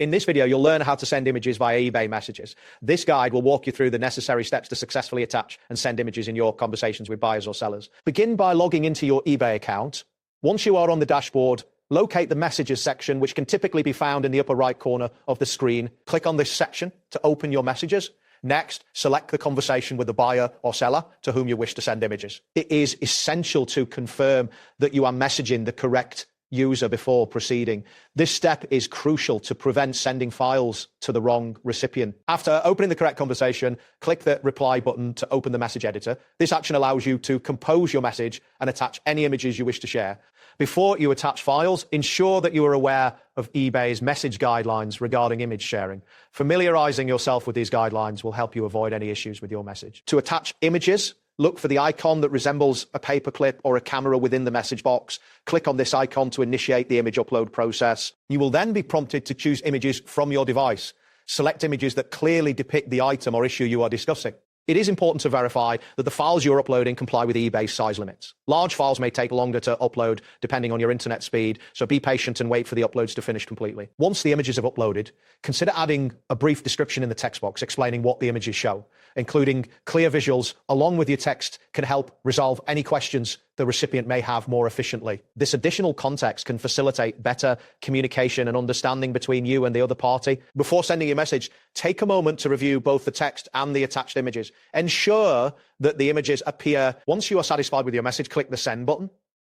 In this video, you'll learn how to send images via eBay messages. This guide will walk you through the necessary steps to successfully attach and send images in your conversations with buyers or sellers. Begin by logging into your eBay account. Once you are on the dashboard, locate the messages section, which can typically be found in the upper right corner of the screen. Click on this section to open your messages. Next, select the conversation with the buyer or seller to whom you wish to send images. It is essential to confirm that you are messaging the correct user before proceeding. This step is crucial to prevent sending files to the wrong recipient. After opening the correct conversation, click the reply button to open the message editor. This action allows you to compose your message and attach any images you wish to share. Before you attach files, ensure that you are aware of eBay's message guidelines regarding image sharing. Familiarizing yourself with these guidelines will help you avoid any issues with your message. To attach images, look for the icon that resembles a paperclip or a camera within the message box. Click on this icon to initiate the image upload process. You will then be prompted to choose images from your device. Select images that clearly depict the item or issue you are discussing. It is important to verify that the files you're uploading comply with eBay's size limits. Large files may take longer to upload depending on your internet speed, so be patient and wait for the uploads to finish completely. Once the images have uploaded, consider adding a brief description in the text box explaining what the images show. Including clear visuals along with your text can help resolve any questions the recipient may have more efficiently. This additional context can facilitate better communication and understanding between you and the other party. Before sending your message, take a moment to review both the text and the attached images. Ensure that the images appear. Once you are satisfied with your message, click the send button.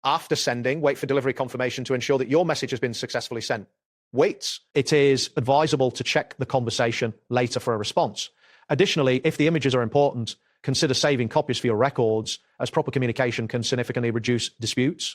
After sending, wait for delivery confirmation to ensure that your message has been successfully sent. Wait. It is advisable to check the conversation later for a response. Additionally, if the images are important, consider saving copies for your records, as proper communication can significantly reduce disputes.